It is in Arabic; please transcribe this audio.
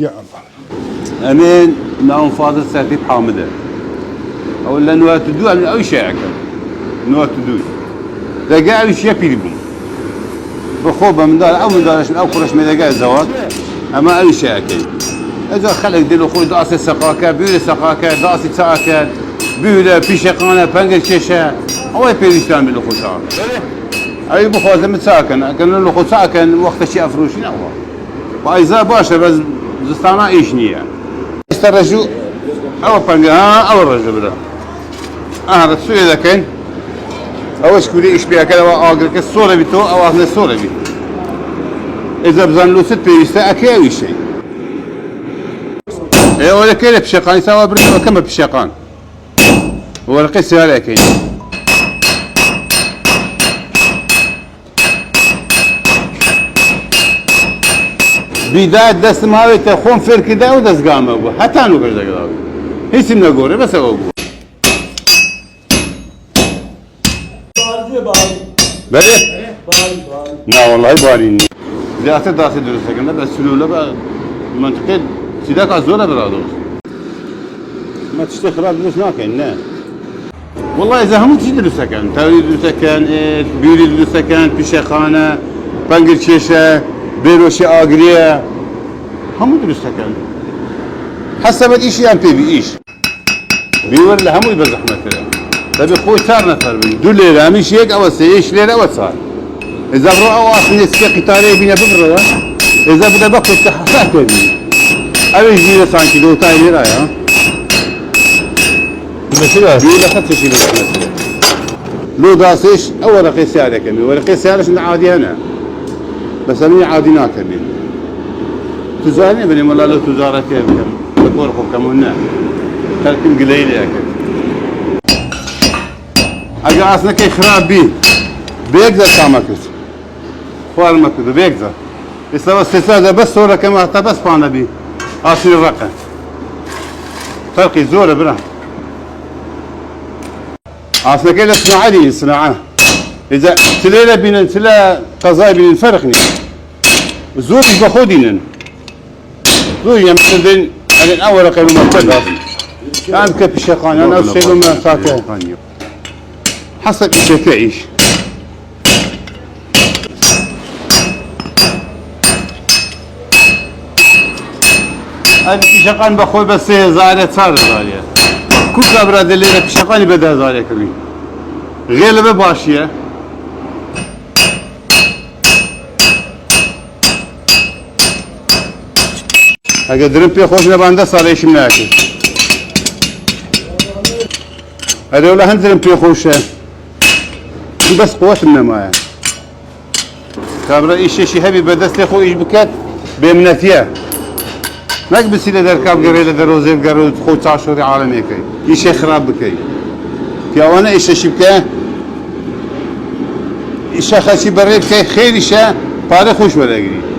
يا الله. امين ناوم فاضل ساتيب حامده او لانه تدو من اي شيء اكل نو تدو دقا اي شيء بيربون بخوبه من دار او من دارش او خرش من دقا الزواج اما اي شيء اكل اذا خلق ديلو خوي داسي سقاكه بيولي سقاكه داسي ساكه بيولا بيشقانه بانجل شيشه هو بيريستان بالخو ساكن اي بخوزه متساكن كان له خو ساكن وقت شيء افروشين هو وايزا باشا بس زستانا ايش نيه استرجو او بانجا او الرجل بلا هذا السوء اذا كان اوش كوري ايش بيها كذا واقرك الصوره بتو او اهل الصوره بي اذا بزن له ست بيستا اكيد شيء ايه ولا كيف بشقان يساوي برد وكم بشقان هو القيس هذا كاين بداية دست ماوي تخون فير كده ودست قامه بو حتى انو برده كده هيسم نقوله بس هو بو بلي؟ لا والله باريني إذا أتى داسي درسة كنا بس سلولة بقى منطقة سيداك عزولة برادوس ما تشتغل خراب درس ناكن لا والله إذا هم تشي درسة كان تاوي درسة كان بيوري درسة كان بيشخانة بانجل شيشة بيروشي آغرية هم درسة كان حسبت إيش يعني بيبي إيش بيور لهم يبقى زحمة كده تبي خوي صار نفر بي دول ليلة مش هيك أول سيش ليلة أول صار إذا بروح أو أصلي سكة قطارية بينا ببرة إذا بدأ بقول تحسات بي أبي جيل سانكي دو تاي ليرة ها بيقول لك شيء بس لو داسيش أول رقي سعره كمي ورقي سعره شنو عادي هنا بس أنا عادي ناكمي تزارني بني والله لو تزارك كم بتورقوا كمونا تركم قليل يا كم اگه اصلا که خراب بی بيقدر تعمل خوار ما كده بيقدر يسوى استساده بس صورة كما حتى بس فانا بي اصير الرقم فرقي زورة برا اصلا كده صناعة دي صناعة اذا تليلة بين تلا قضايا بين فرقني زور مش باخدين زور يمكن دين على اول رقم مرتبط يعني كيف الشقان انا اوصل ما ساكن حسب ايش تعيش هذه بشقان بخوي بس زارية صار زارية كل كبرة دليلة بشقاني بدها زارية كريم غير بباشية اگه درم پی خوش نبانده سالش ناکه هذا ولا هنزل بي خوشه بس قوة النماية كابرا إيش شيء هبي بدست يخو إيش بكات بمنتيا ما بسيلة دركاب قريلة دروزيل قريلة خو تعشوري عالمي كي إيش خراب بكي في أوانا إيش شيء بكا إيش خاشي بريب كي خير إيش باري خوش ولا قري